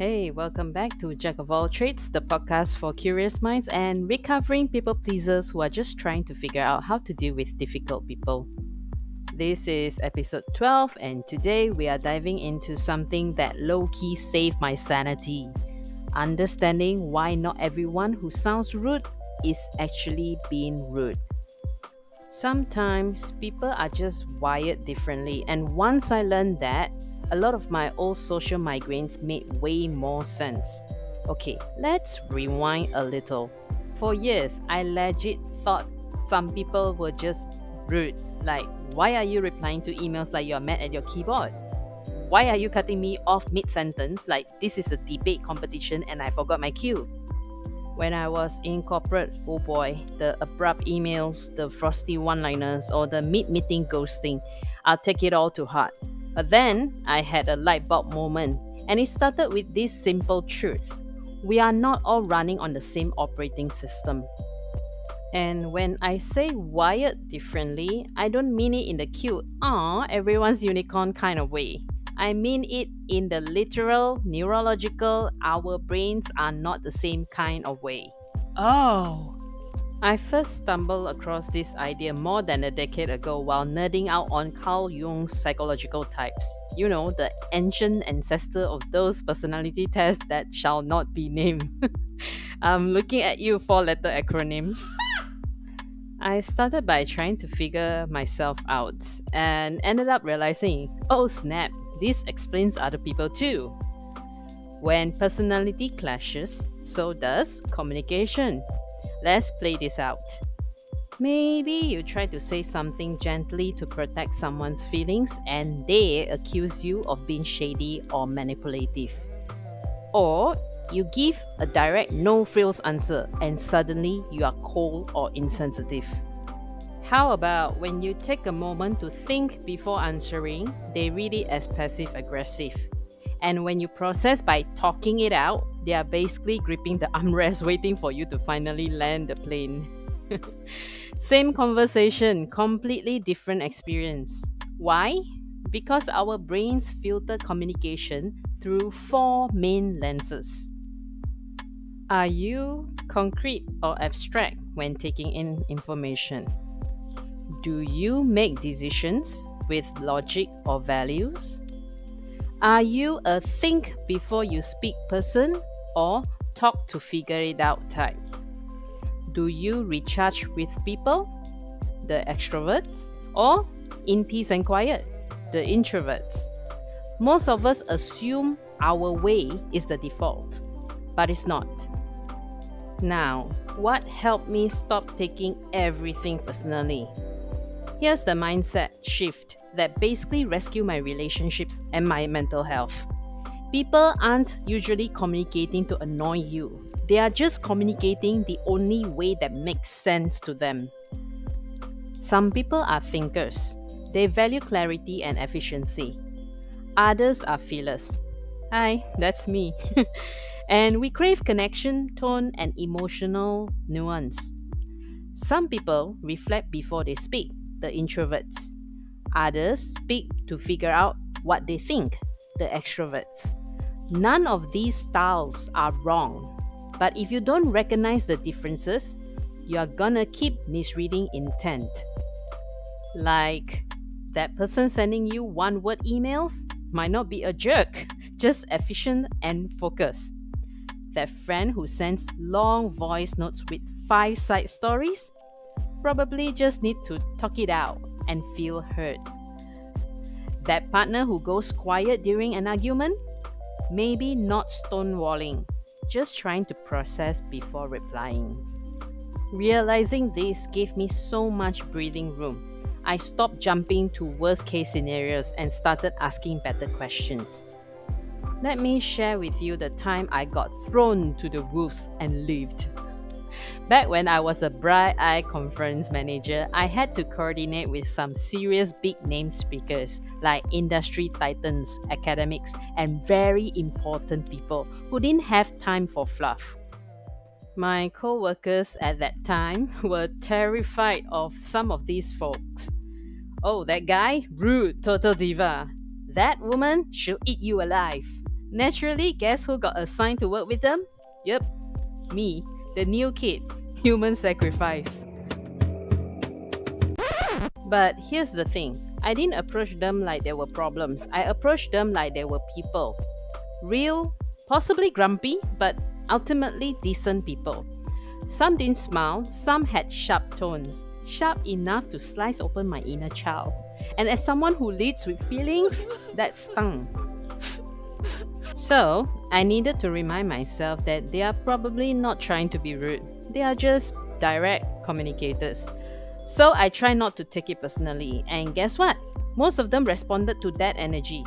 Hey, welcome back to JacQ of All Trades, the podcast for curious minds and recovering people pleasers who are just trying to figure out how to deal with difficult people. This is episode 12, and today we are diving into something that low key saved my sanity: understanding why not everyone who sounds rude is actually being rude. Sometimes people are just wired differently, and once I learned that, a lot of my old social migraines made way more sense. Okay, let's rewind a little. For years, I legit thought some people were just rude. Like, why are you replying to emails like you're mad at your keyboard? Why are you cutting me off mid sentence like this is a debate competition and I forgot my cue? When I was in corporate, oh boy, the abrupt emails, the frosty one liners, or the mid meeting ghosting, I'll take it all to heart. But then I had a light bulb moment, and it started with this simple truth: we are not all running on the same operating system. And when I say wired differently, I don't mean it in the cute, everyone's unicorn kind of way. I mean it in the literal, neurological, our brains are not the same kind of way. Oh, I first stumbled across this idea more than a decade ago while nerding out on Carl Jung's psychological types. You know, the ancient ancestor of those personality tests that shall not be named. I'm looking at you, four letter acronyms. I started by trying to figure myself out and ended up realizing, oh snap, this explains other people too. When personality clashes, so does communication. Let's play this out. Maybe you try to say something gently to protect someone's feelings and they accuse you of being shady or manipulative. Or you give a direct no frills answer and suddenly you are cold or insensitive. How about when you take a moment to think before answering, they read it as passive aggressive. And when you process by talking it out, they are basically gripping the armrest waiting for you to finally land the plane. Same conversation, completely different experience. Why? Because our brains filter communication through four main lenses. Are you concrete or abstract when taking in information? Do you make decisions with logic or values? Are you a think before you speak person or talk to figure it out type? Do you recharge with people, the extroverts, or in peace and quiet, the introverts? Most of us assume our way is the default, but it's not. Now, what helped me stop taking everything personally? Here's the mindset shift that basically rescued my relationships and my mental health. People aren't usually communicating to annoy you. They are just communicating the only way that makes sense to them. Some people are thinkers. They value clarity and efficiency. Others are feelers. Hi, that's me. And we crave connection, tone, and emotional nuance. Some people reflect before they speak, the introverts. Others speak to figure out what they think, the extroverts. None of these styles are wrong, but if you don't recognize the differences, you are gonna keep misreading intent. Like, that person sending you one word emails might not be a jerk, just efficient and focused. That friend who sends long voice notes with 5 side stories probably just need to talk it out and feel heard. That partner who goes quiet during an argument, maybe not stonewalling, just trying to process before replying. Realizing this gave me so much breathing room. I stopped jumping to worst case scenarios and started asking better questions. Let me share with you the time I got thrown to the wolves and lived. Back when I was a bright eye conference manager, I had to coordinate with some serious big name speakers like industry titans, academics, and very important people who didn't have time for fluff. My co workers at that time were terrified of some of these folks. Oh, that guy? Rude, total diva. That woman? She'll eat you alive. Naturally, guess who got assigned to work with them? Yep, me, the new kid, human sacrifice. But here's the thing, I didn't approach them like there were problems. I approached them like they were people. Real, possibly grumpy, but ultimately decent people. Some didn't smile, some had sharp tones, sharp enough to slice open my inner child. And as someone who leads with feelings, that stung. So, I needed to remind myself that they are probably not trying to be rude. They are just direct communicators. So, I try not to take it personally. And guess what? Most of them responded to that energy.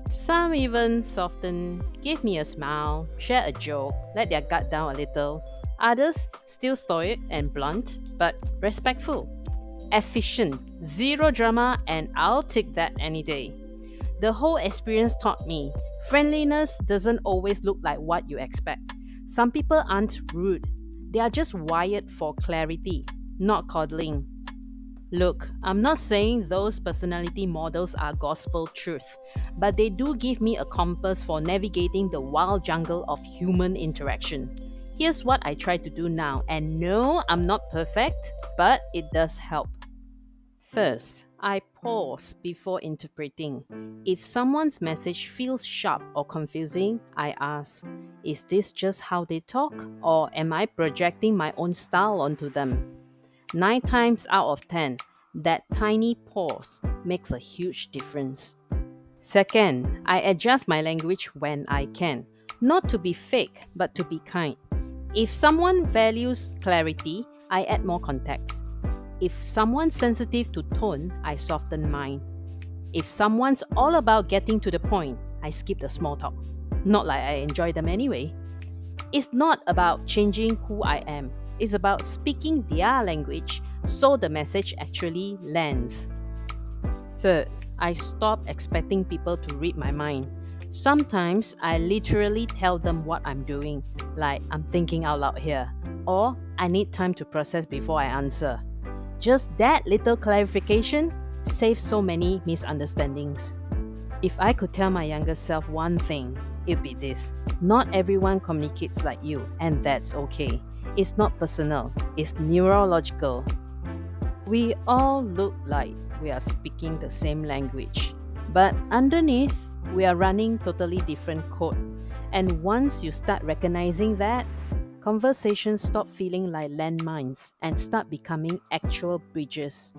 Some even softened, gave me a smile, shared a joke, let their guard down a little. Others, still stoic and blunt, but respectful. Efficient, zero drama, and I'll take that any day. The whole experience taught me friendliness doesn't always look like what you expect. Some people aren't rude, they are just wired for clarity, not coddling. Look, I'm not saying those personality models are gospel truth, but they do give me a compass for navigating the wild jungle of human interaction. Here's what I try to do now, and no, I'm not perfect, but it does help. First, I pause before interpreting. If someone's message feels sharp or confusing, I ask, is this just how they talk, or am I projecting my own style onto them? 9 times out of 10, that tiny pause makes a huge difference. Second, I adjust my language when I can, not to be fake, but to be kind. If someone values clarity, I add more context. If someone's sensitive to tone, I soften mine. If someone's all about getting to the point, I skip the small talk. Not like I enjoy them anyway. It's not about changing who I am. It's about speaking their language so the message actually lands. Third, I stop expecting people to read my mind. Sometimes I literally tell them what I'm doing, like I'm thinking out loud here, or I need time to process before I answer. Just that little clarification saves so many misunderstandings. If I could tell my younger self one thing, it'd be this. Not everyone communicates like you, and that's okay. It's not personal, it's neurological. We all look like we are speaking the same language, but underneath, we are running totally different code. And once you start recognizing that, conversations stop feeling like landmines and start becoming actual bridges.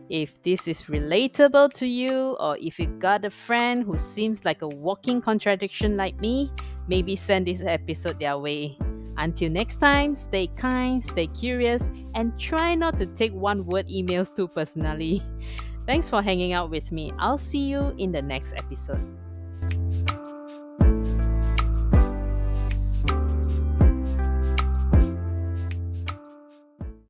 If this is relatable to you, or if you got a friend who seems like a walking contradiction like me, maybe send this episode their way. Until next time, stay kind, stay curious, and try not to take one word emails too personally. Thanks for hanging out with me. I'll see you in the next episode.